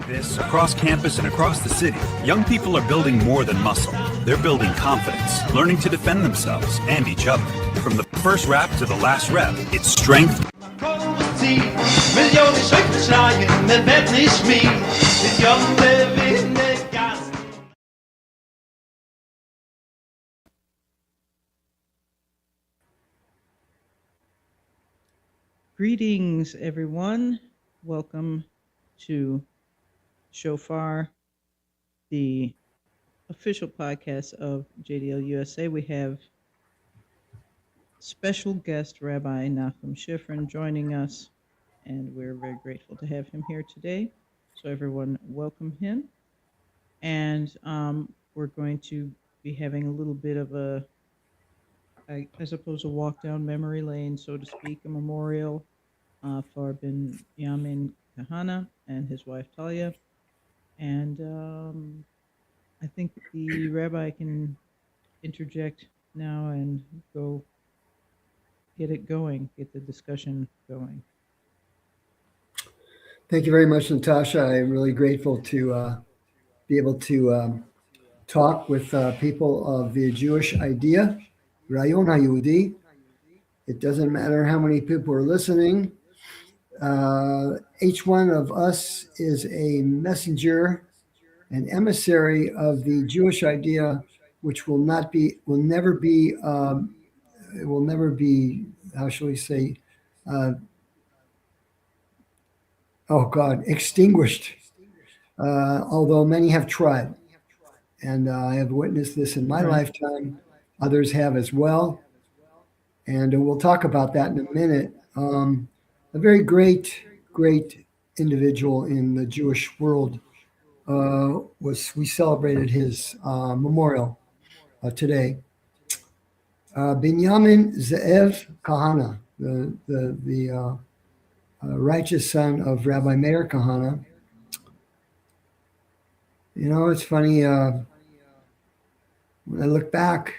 This, across campus and across the city, young people are building more than muscle. They're building confidence, learning to defend themselves and each other. From the first rap to the last rep, it's strength. Greetings, everyone. Welcome to Shofar, the official podcast of JDL USA. We have special guest Rabbi Nachum Shifren joining us, and we're very grateful to have him here today. So everyone welcome him. And we're going to be having a little bit of I suppose, a walk down memory lane, so to speak, a memorial for Binyamin Kahane and his wife Talia. And I think the rabbi can interject now and go get it going, get the discussion going. Thank you very much, Natasha. I'm really grateful to be able to talk with people of the Jewish idea, Rayon HaYehudi. It doesn't matter how many people are listening. Each one of us is a messenger, an emissary of the Jewish idea, which will never be, how shall we say, extinguished, although many have tried. And I have witnessed this in my lifetime. Others have as well. And we'll talk about that in a minute. A very great individual in the Jewish world we celebrated his memorial today. Binyamin Ze'ev Kahane, the righteous son of Rabbi Meir Kahane. You know, it's funny, when I look back,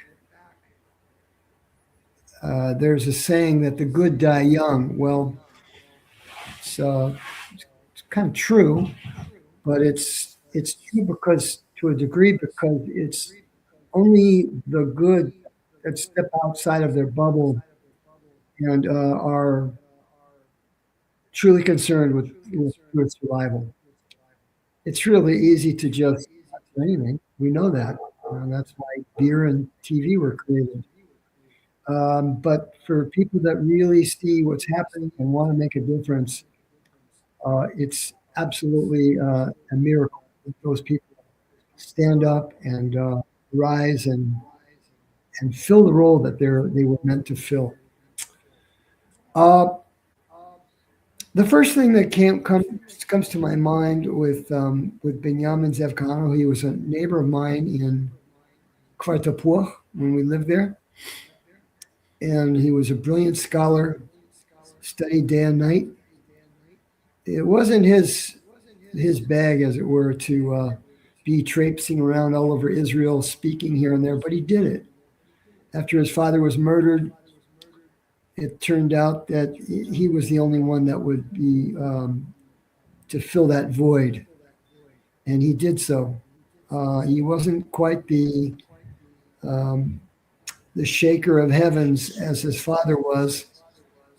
there's a saying that the good die young. Well, it's kind of true, but it's true because, to a degree, because it's only the good that step outside of their bubble and are truly concerned with survival. It's really easy to just not do anything. We know that. That's why beer and TV were created. But for people that really see what's happening and want to make a difference, it's absolutely a miracle that those people stand up and rise and fill the role that they were meant to fill. The first thing that comes to my mind with Binyamin Ze'ev Kahane, he was a neighbor of mine in Kfar Tappuach when we lived there. And he was a brilliant scholar, studied day and night. It wasn't his bag, as it were, to be traipsing around all over Israel, speaking here and there, but he did it. After his father was murdered, it turned out that he was the only one that would be to fill that void, and he did so. He wasn't quite the shaker of heavens as his father was,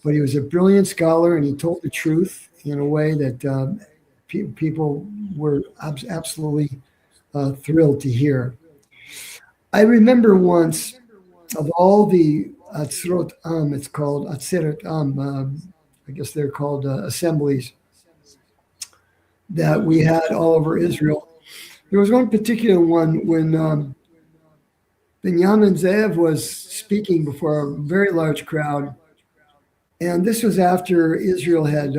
but he was a brilliant scholar, and he told the truth in a way that people were absolutely thrilled to hear. I remember once, of all the Atzrot Am, it's called Atzeret Am, I guess they're called assemblies, that we had all over Israel. There was one particular one when Binyamin Ze'ev was speaking before a very large crowd. And this was after Israel had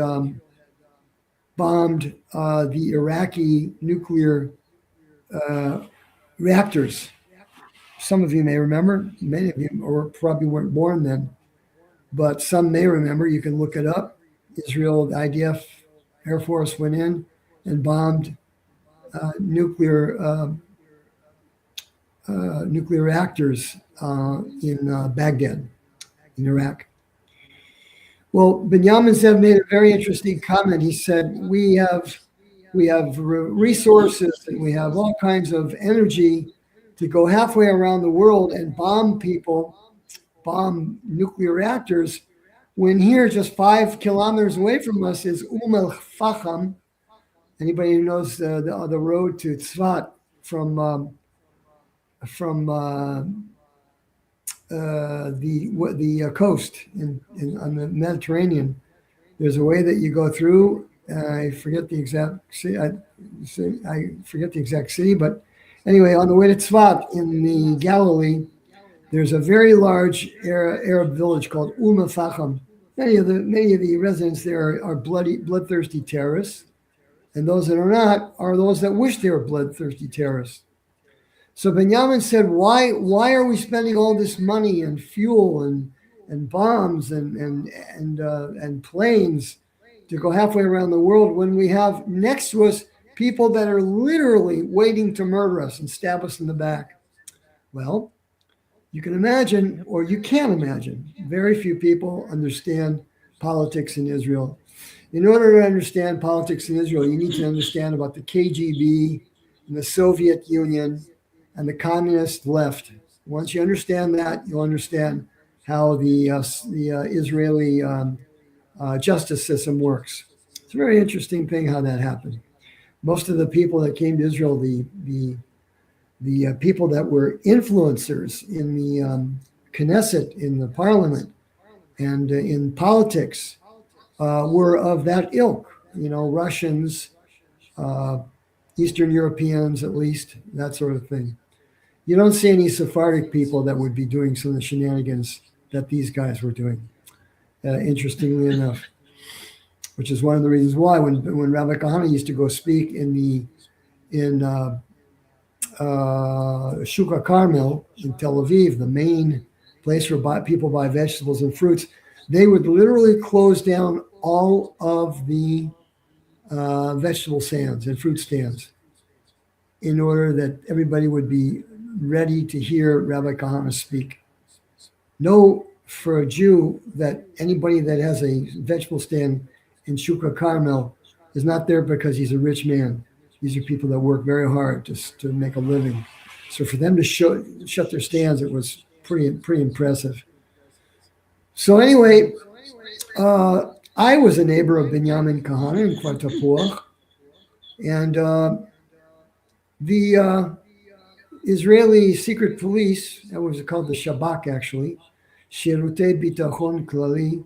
bombed the Iraqi nuclear reactors. Some of you may remember, many of you probably weren't born then, but some may remember. You can look it up. Israel, the IDF Air Force went in and bombed nuclear reactors in Baghdad, in Iraq. Well, Binyamin Zev made a very interesting comment. He said, we have resources and we have all kinds of energy to go halfway around the world and bomb people, bomb nuclear reactors, when here, just 5 kilometers away from us, is El Faham. Anybody who knows the road to Tzfat from the coast on the Mediterranean. There's a way that you go through. I forget the exact city. I forget the exact city, but anyway, on the way to Tzfat in the Galilee, there's a very large Arab village called Faham. Many of the residents there are bloodthirsty terrorists, and those that are not are those that wish they were bloodthirsty terrorists. So Binyamin said, why are we spending all this money and fuel and bombs and planes to go halfway around the world when we have next to us people that are literally waiting to murder us and stab us in the back? Well, you can imagine, or you can imagine, very few people understand politics in Israel. In order to understand politics in Israel, you need to understand about the KGB and the Soviet Union and the communist left. Once you understand that, you'll understand how the Israeli justice system works. It's a very interesting thing how that happened. Most of the people that came to Israel, the people that were influencers in the Knesset, in the parliament, and in politics, were of that ilk. Russians, Eastern Europeans, at least, that sort of thing. You don't see any Sephardic people that would be doing some of the shenanigans that these guys were doing, interestingly enough, which is one of the reasons why when Rabbi Kahane used to go speak in Shuka Carmel in Tel Aviv, the main place where people buy vegetables and fruits, they would literally close down all of the vegetable stands and fruit stands in order that everybody would be ready to hear Rabbi Kahane speak. Know for a Jew that anybody that has a vegetable stand in Shukra Carmel is not there because he's a rich man. These are people that work very hard to make a living. So for them to shut their stands, it was pretty impressive. So anyway, I was a neighbor of Binyamin Kahane in Kvartapuach, and the Israeli secret police, that was called the Shabak actually, Shirutei Bitachon Klali,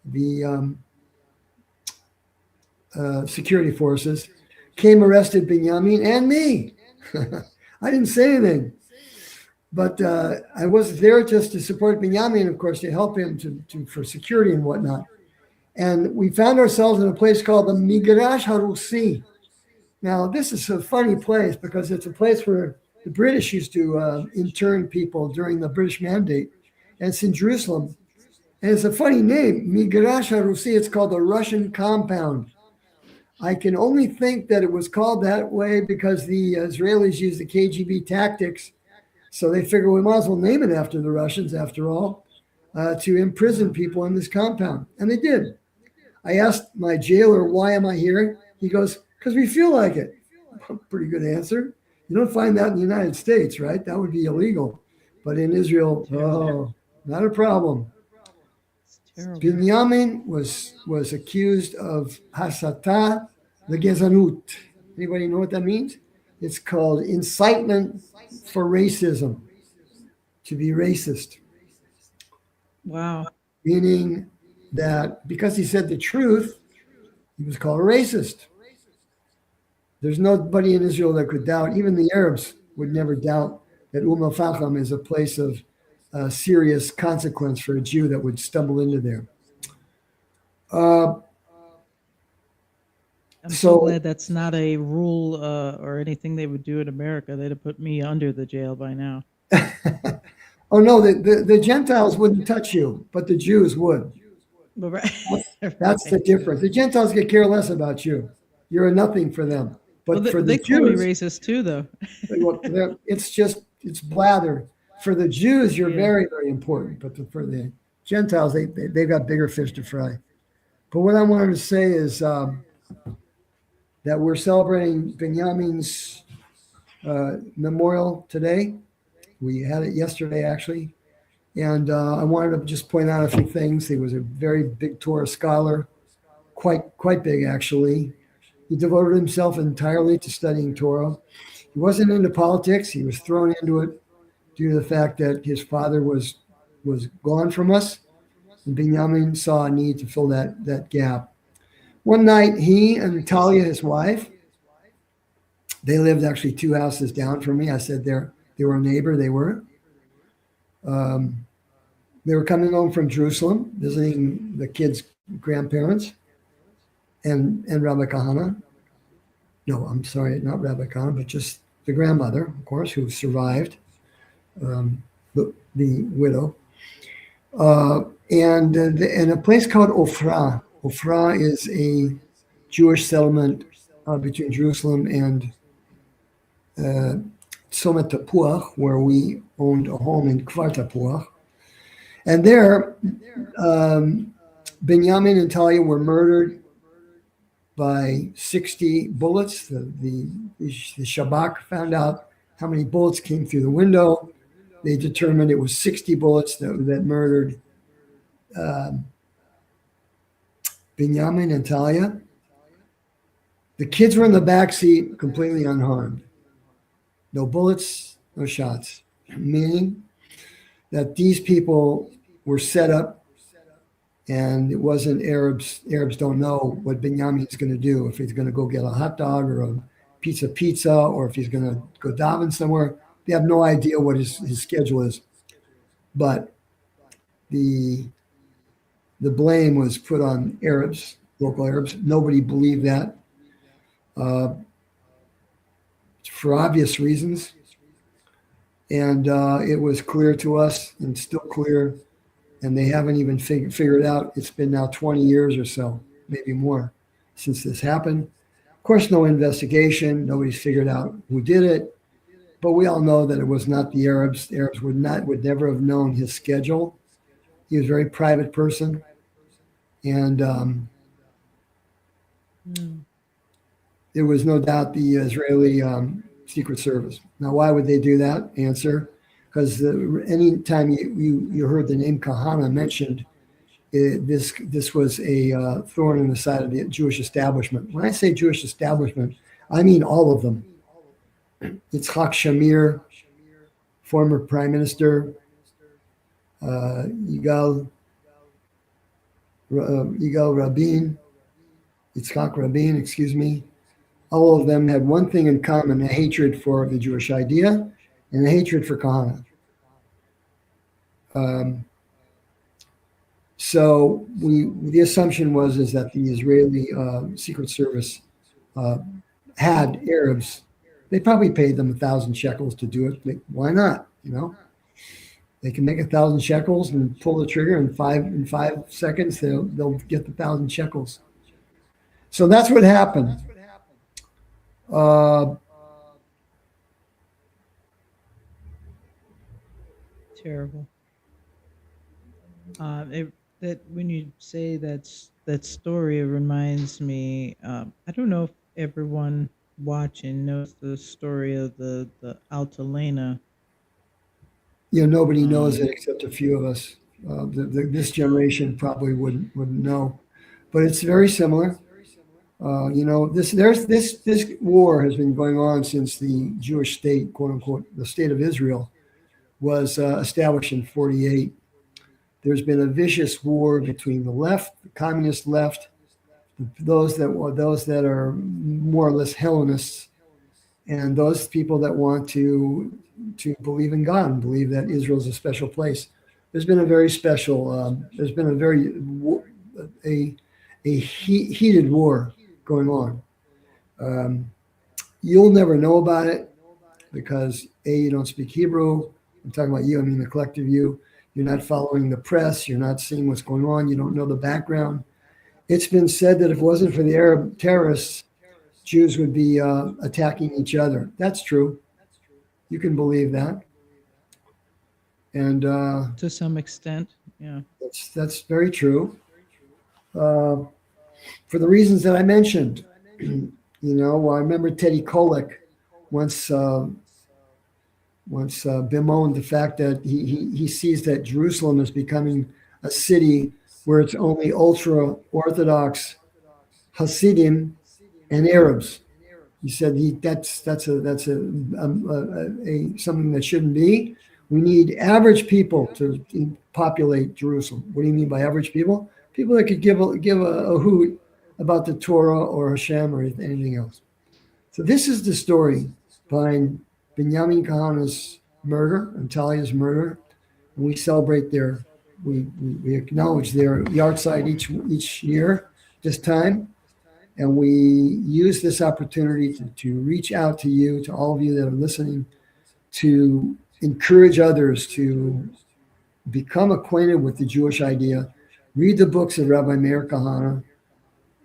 the security forces, came, arrested Binyamin and me. I didn't say anything, but I was there just to support Binyamin, of course, to help him for security and whatnot. And we found ourselves in a place called the Migrash Harusi. Now, this is a funny place because it's a place where the British used to intern people during the British Mandate. And it's in Jerusalem. And it's a funny name, Migrash Harusi. It's called the Russian Compound. I can only think that it was called that way because the Israelis used the KGB tactics. So they figured we might as well name it after the Russians, after all, to imprison people in this compound. And they did. I asked my jailer, why am I here? He goes, because we feel like it. Pretty good answer. You don't find that in the United States, right? That would be illegal. But in Israel, not a problem. Binyamin was accused of hasata legezanut. Anybody know what that means? It's called incitement for racism, to be racist. Wow. Meaning that because he said the truth, he was called a racist. There's nobody in Israel that could doubt, even the Arabs would never doubt that El Faham is a place of serious consequence for a Jew that would stumble into there. I'm so glad that's not a rule or anything they would do in America. They'd have put me under the jail by now. Oh, no, the Gentiles wouldn't touch you, but the Jews would. Right. That's the difference. The Gentiles could care less about you. You're a nothing for them. But for the they call me Jews, racist too, though. it's blather. For the Jews, you're very, very important. But for the Gentiles, they've got bigger fish to fry. But what I wanted to say is that we're celebrating Binyamin's memorial today. We had it yesterday, actually. And I wanted to just point out a few things. He was a very big Torah scholar, quite big, actually. He devoted himself entirely to studying Torah. He wasn't into politics. He was thrown into it due to the fact that his father was gone from us. And Binyamin saw a need to fill that gap. One night, he and Talia, his wife, they lived actually 2 houses down from me. I said they were a neighbor. They were. They were coming home from Jerusalem, visiting the kids' grandparents and Rabbi Kahane. No, I'm sorry, not Rabbi Kahane, but just the grandmother, of course, who survived, the widow. And in a place called Ofra. Ofra is a Jewish settlement between Jerusalem and Somet Tapuach, where we owned a home in Kfar Tapuach. And there, Binyamin and Talia were murdered by 60 bullets. The Shabak found out how many bullets came through the window. They determined it was 60 bullets that murdered Binyamin and Talia. The kids were in the back seat, completely unharmed. No bullets, no shots. Meaning that these people were set up, and it wasn't Arabs. Arabs don't know what Binyamin's going to do, if he's going to go get a hot dog or a pizza, or if he's going to go daven somewhere. They have no idea what his schedule is. But the blame was put on Arabs, local Arabs. Nobody believed that for obvious reasons. And it was clear to us, and still clear, and they haven't even figured out. It's been now 20 years or so, maybe more, since this happened. Of course, no investigation. Nobody's figured out who did it. But we all know that it was not the Arabs. The Arabs would never have known his schedule. He was a very private person. And there was no doubt the Israeli Secret Service. Now, why would they do that? Answer: because any time you heard the name Kahane mentioned, this was a thorn in the side of the Jewish establishment. When I say Jewish establishment, I mean all of them. Yitzhak Shamir, former prime minister, Yitzhak Rabin, excuse me. All of them had one thing in common: a hatred for the Jewish idea and a hatred for Kahane. So the assumption was that the Israeli Secret Service had Arabs. They probably paid them 1,000 shekels to do it. Why not? They can make 1,000 shekels and pull the trigger in five seconds. They'll get the 1,000 shekels. So that's what happened. Terrible. That when you say that story, it reminds me. I don't know if everyone watching knows the story of the Altalena. Nobody knows it except a few of us. This generation probably wouldn't know, but it's very similar. This war has been going on since the Jewish state, quote unquote, the state of Israel, was established in 1948. There's been a vicious war between the left, the communist left, those that are more or less Hellenists, and those people that want to believe in God and believe that Israel is a special place. There's been a very special. There's been a heated war going on. You'll never know about it because you don't speak Hebrew. I'm talking about you. I mean the collective you. You're not following the press. You're not seeing what's going on. You don't know the background. It's been said that if it wasn't for the Arab terrorists, Jews would be attacking each other. That's true. You can believe that. And To some extent, yeah. that's very true. Uh, for the reasons that I mentioned, I remember Teddy Kollek once bemoaned the fact that he sees that Jerusalem is becoming a city where it's only ultra Orthodox Hasidim and Arabs. He said that's something that shouldn't be. We need average people to populate Jerusalem. What do you mean by average people? People that could give a hoot about the Torah or Hashem or anything else. So this is the story behind Binyamin Kahane's murder and Talia's murder. And we celebrate we acknowledge their yahrzeit each year this time. And we use this opportunity to reach out to you, to all of you that are listening, to encourage others to become acquainted with the Jewish idea, read the books of Rabbi Meir Kahane,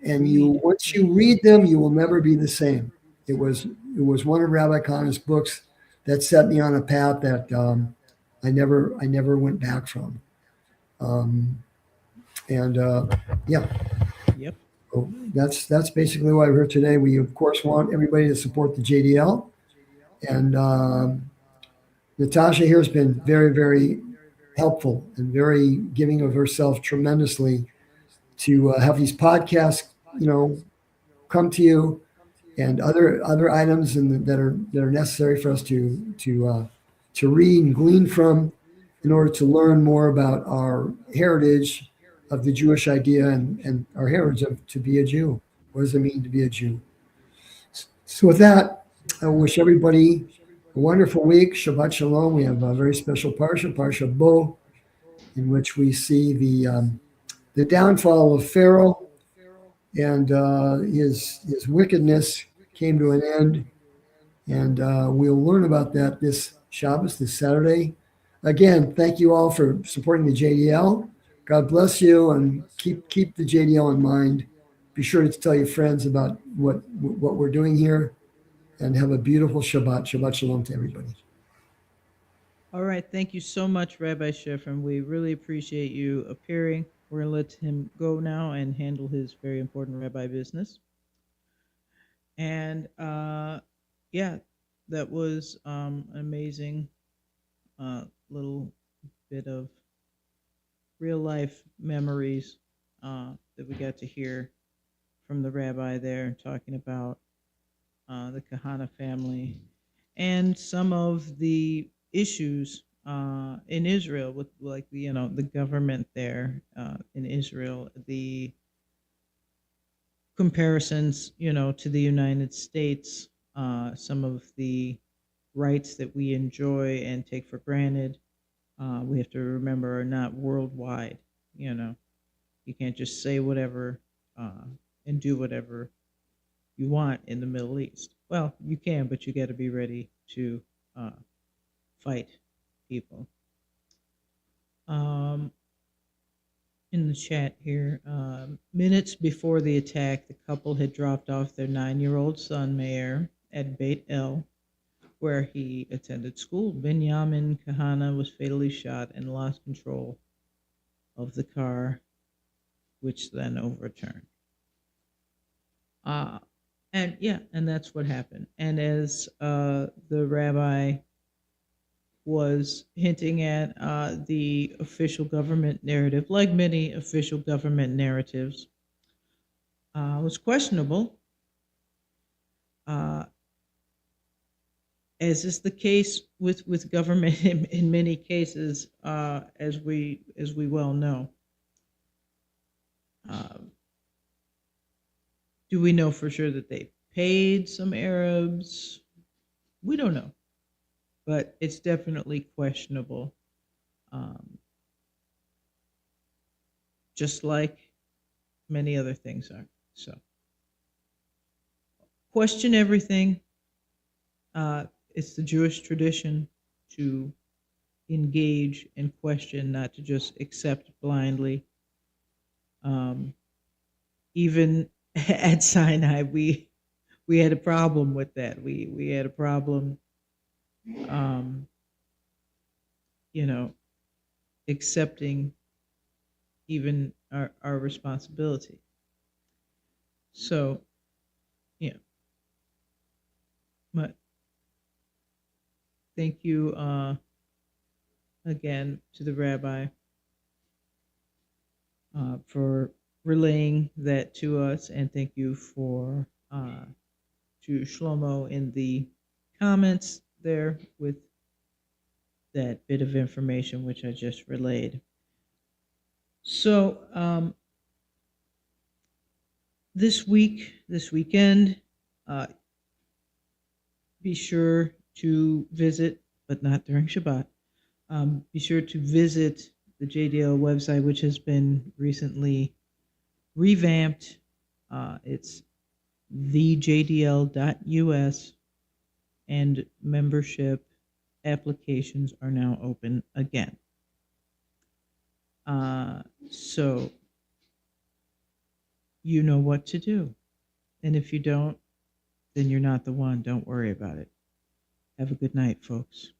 and once you read them, you will never be the same. It was one of Rabbi Kahane's books that set me on a path that I never went back from. Um, and yeah, Yep. so that's basically why we're here today. We of course want everybody to support the JDL, and Natasha here has been very, very helpful and very giving of herself tremendously to have these podcasts, come to you, and other items that are necessary for us to read and glean from in order to learn more about our heritage of the Jewish idea and our heritage of to be a Jew. What does it mean to be a Jew? So with that, I wish everybody a wonderful week. Shabbat Shalom. We have a very special Parsha Bo, in which we see the downfall of Pharaoh and his wickedness came to an end. And we'll learn about that this Shabbos, this Saturday. Again, thank you all for supporting the JDL. God bless you, and keep the JDL in mind. Be sure to tell your friends about what we're doing here, and have a beautiful Shabbat. Shabbat Shalom to everybody. All right. Thank you so much, Rabbi Shifren. We really appreciate you appearing. We're going to let him go now and handle his very important rabbi business. And yeah, that was an amazing little bit of real life memories that we got to hear from the rabbi there, talking about the Kahane family and some of the issues in Israel with, like, the government there in Israel, the comparisons to the United States, some of the rights that we enjoy and take for granted, we have to remember, are not worldwide. You can't just say whatever and do whatever you want in the Middle East. Well, you can, but you got to be ready to fight people. In the chat here, minutes before the attack, the couple had dropped off their 9-year-old son, Meir, at Beit El, where he attended school. Binyamin Kahane was fatally shot and lost control of the car, which then overturned. And that's what happened. And as the rabbi was hinting at, the official government narrative, like many official government narratives, was questionable. As is the case with government in many cases, as we well know. Do we know for sure that they paid some Arabs? We don't know, but it's definitely questionable. Just like many other things are. So, question everything. It's the Jewish tradition to engage and question, not to just accept blindly. Even at Sinai, we had a problem with that. We had a problem you know, accepting even our responsibility. So, yeah, but thank you again to the rabbi for relaying that to us, and thank you for to Shlomo in the comments there with that bit of information which I just relayed. So this weekend, uh, be sure to visit, but not during Shabbat. Be sure to visit the JDL website, which has been recently revamped. It's thejdl.us, and membership applications are now open again. So you know what to do. And if you don't, then you're not the one. Don't worry about it. Have a good night, folks.